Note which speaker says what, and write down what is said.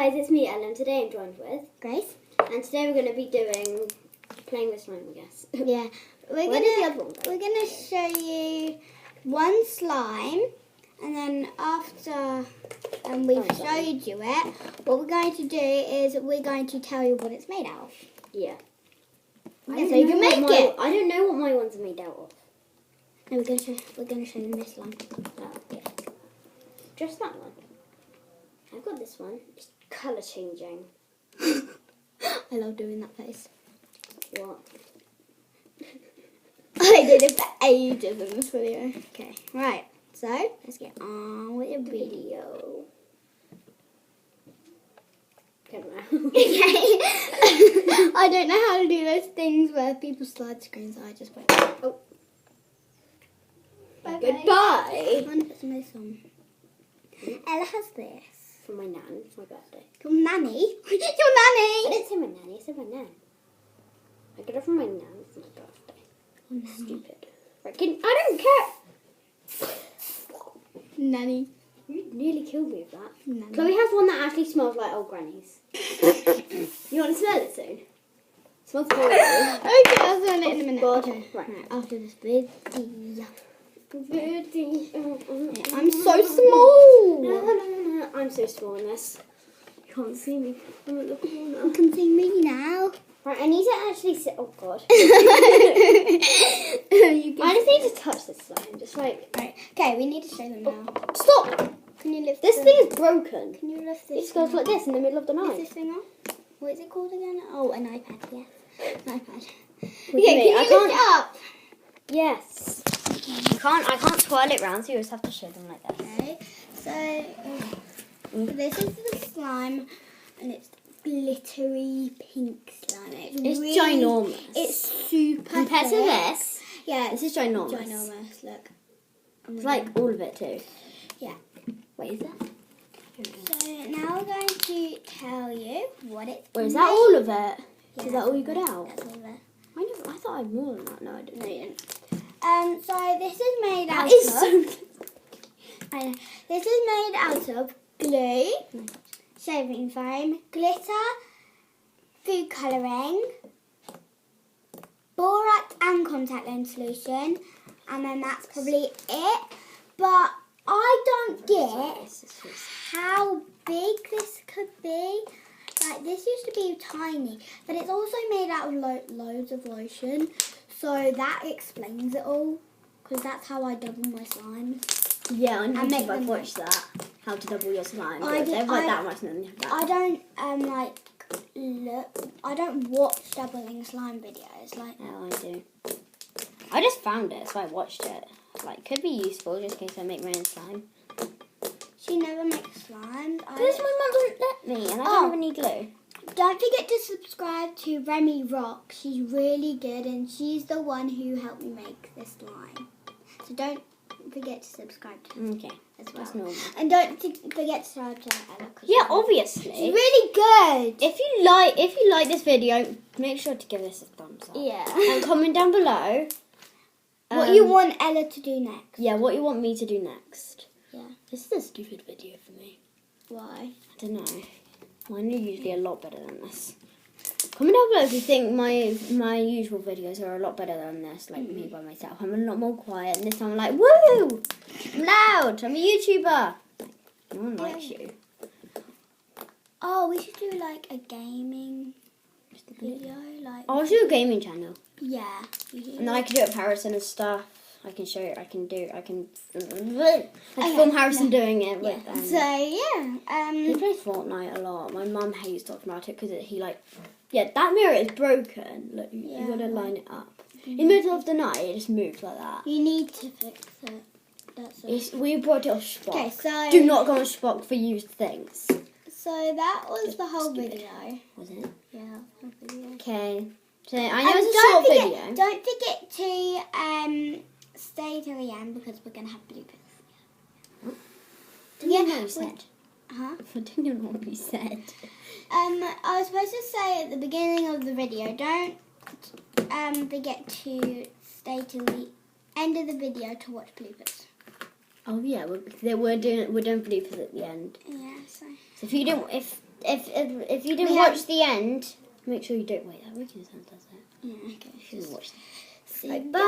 Speaker 1: guys, it's me, Ellen. Today I'm joined with
Speaker 2: Grace.
Speaker 1: and today we're going to be playing with slime, I guess.
Speaker 2: Yeah, we're gonna show you one slime, and then after we've showed you it, what we're going to do is we're going to tell you what it's made out of.
Speaker 1: Yeah.
Speaker 2: So you can make it.
Speaker 1: I don't know what my ones are made out of.
Speaker 2: No, we're gonna show them this slime.
Speaker 1: Oh, yeah. Just that one. I've got this one. It's colour changing.
Speaker 2: I love doing that face.
Speaker 1: What?
Speaker 2: I did it for ages in this video. Okay, right. So let's get on with the video.
Speaker 1: Okay.
Speaker 2: I don't know how to do those things where people slide screens. I just went. Oh. Bye.
Speaker 1: Goodbye.
Speaker 2: I'm gonna put some of this on. Ella has this.
Speaker 1: For my nan. It's my birthday.
Speaker 2: Your nanny? Your
Speaker 1: I
Speaker 2: nanny?
Speaker 1: didn't say my nanny. I said my nan. I got it from my nan. It's my birthday.
Speaker 2: Oh,
Speaker 1: Stupid. Right, I don't care.
Speaker 2: nanny.
Speaker 1: You nearly killed me with that.
Speaker 2: Nanny.
Speaker 1: Chloe has one that actually smells like old grannies. You want to smell it soon? It smells horrible.
Speaker 2: Okay, I'll smell it in a minute.
Speaker 1: God.
Speaker 2: Okay.
Speaker 1: Right.
Speaker 2: After this video.
Speaker 1: I'm
Speaker 2: I'm so small.
Speaker 1: No. I'm so small in this. You can't see me. I'm at the corner.
Speaker 2: You can see me now.
Speaker 1: Right, I need to actually sit. Oh God.
Speaker 2: You can
Speaker 1: I just need to touch this slime. Just like.
Speaker 2: Right. Okay, we need to show them now.
Speaker 1: Stop!
Speaker 2: Can you lift
Speaker 1: This
Speaker 2: the-
Speaker 1: thing is broken.
Speaker 2: Can you lift
Speaker 1: It
Speaker 2: this?
Speaker 1: just goes
Speaker 2: thing
Speaker 1: like
Speaker 2: up?
Speaker 1: this in the middle of the
Speaker 2: Lift
Speaker 1: night.
Speaker 2: this thing up. What is it called again? Oh, an iPad. Yeah, an iPad.
Speaker 1: What do you
Speaker 2: Yeah,
Speaker 1: mean?
Speaker 2: can
Speaker 1: I
Speaker 2: you
Speaker 1: can't-
Speaker 2: lift it up?
Speaker 1: Yes. I can't twirl it round, so you just have to show them like that.
Speaker 2: Okay, so this is the slime, and it's glittery pink slime.
Speaker 1: It's ginormous.
Speaker 2: It's super
Speaker 1: Compared to
Speaker 2: thick.
Speaker 1: this,
Speaker 2: Yeah,
Speaker 1: this is ginormous.
Speaker 2: ginormous. Look.
Speaker 1: It's like all of it too.
Speaker 2: Yeah.
Speaker 1: Wait, is that?
Speaker 2: So now we're going to tell you what it's.
Speaker 1: Wait, is that all of it?
Speaker 2: Yeah,
Speaker 1: Is that all you got out?
Speaker 2: That's all of it.
Speaker 1: I thought I had more than that. No, I didn't.
Speaker 2: No, you didn't. So this is made out
Speaker 1: That is
Speaker 2: of.
Speaker 1: so.
Speaker 2: I know. This is made out of glue, shaving foam, glitter, food colouring, borax and contact lens solution, and then that's probably it. But I don't get how big this could be. Like, this used to be tiny, but it's also made out of loads of lotion. So that explains it all, because that's how I double my slime.
Speaker 1: Yeah, on
Speaker 2: I make
Speaker 1: YouTube I've
Speaker 2: them-
Speaker 1: watched that. How to double your slime.
Speaker 2: I
Speaker 1: But
Speaker 2: did-
Speaker 1: they've like
Speaker 2: I-
Speaker 1: that much and then you have that.
Speaker 2: I don't I don't watch doubling slime videos. Like,
Speaker 1: Oh, I do. I just found it, so I watched it. Like, could be useful just in case I make my own slime.
Speaker 2: she never makes slime.
Speaker 1: Because my mum doesn't let me, and I
Speaker 2: Oh.
Speaker 1: don't have any glue.
Speaker 2: Don't forget to subscribe to Remy Rock. She's really good, and she's the one who helped me make this slime. So don't forget to subscribe to her
Speaker 1: Okay,
Speaker 2: as well.
Speaker 1: that's normal.
Speaker 2: And don't forget to subscribe to Ella. 'Cause
Speaker 1: Yeah,
Speaker 2: she's
Speaker 1: obviously.
Speaker 2: really good.
Speaker 1: If you like this video, make sure to give this a thumbs up.
Speaker 2: Yeah.
Speaker 1: And comment down below.
Speaker 2: What you want Ella to do next?
Speaker 1: Yeah, what you want me to do next.
Speaker 2: Yeah.
Speaker 1: This is a stupid video for me.
Speaker 2: Why?
Speaker 1: I don't know. Mine are usually a lot better than this. Comment down below if you think my usual videos are a lot better than this, like me by myself. I'm a lot more quiet, and this time I'm like, woo! I'm loud! I'm a YouTuber! No one likes you.
Speaker 2: Oh, we should do like a gaming video. Like,
Speaker 1: I'll do a gaming channel.
Speaker 2: yeah.
Speaker 1: And then I can do it with Harrison and stuff. I can show you, I can film Harrison doing it with
Speaker 2: So yeah.
Speaker 1: he plays Fortnite a lot. My mum hates talking about it because that mirror is broken. Look, you gotta line it up. In the middle of the night, it just moves like that.
Speaker 2: You need to fix it. That's it.
Speaker 1: We brought it off Spock.
Speaker 2: Okay, so
Speaker 1: Do not go on Spock for used things.
Speaker 2: So that was the whole video.
Speaker 1: Was it?
Speaker 2: Yeah, the whole video.
Speaker 1: Okay. So I know it's a short video.
Speaker 2: Don't forget to stay till the end because we're gonna have bloopers.
Speaker 1: Didn't you know what you said?
Speaker 2: Huh?
Speaker 1: I didn't know what you said.
Speaker 2: I was supposed to say at the beginning of the video, don't forget to stay till the end of the video to watch bloopers.
Speaker 1: Oh yeah, we're doing bloopers at the end.
Speaker 2: Yeah, so
Speaker 1: So if you don't, if if you didn't watch the end, make sure you don't wait. That Wiggins does it.
Speaker 2: Yeah, okay.
Speaker 1: If you didn't watch.
Speaker 2: Say bye.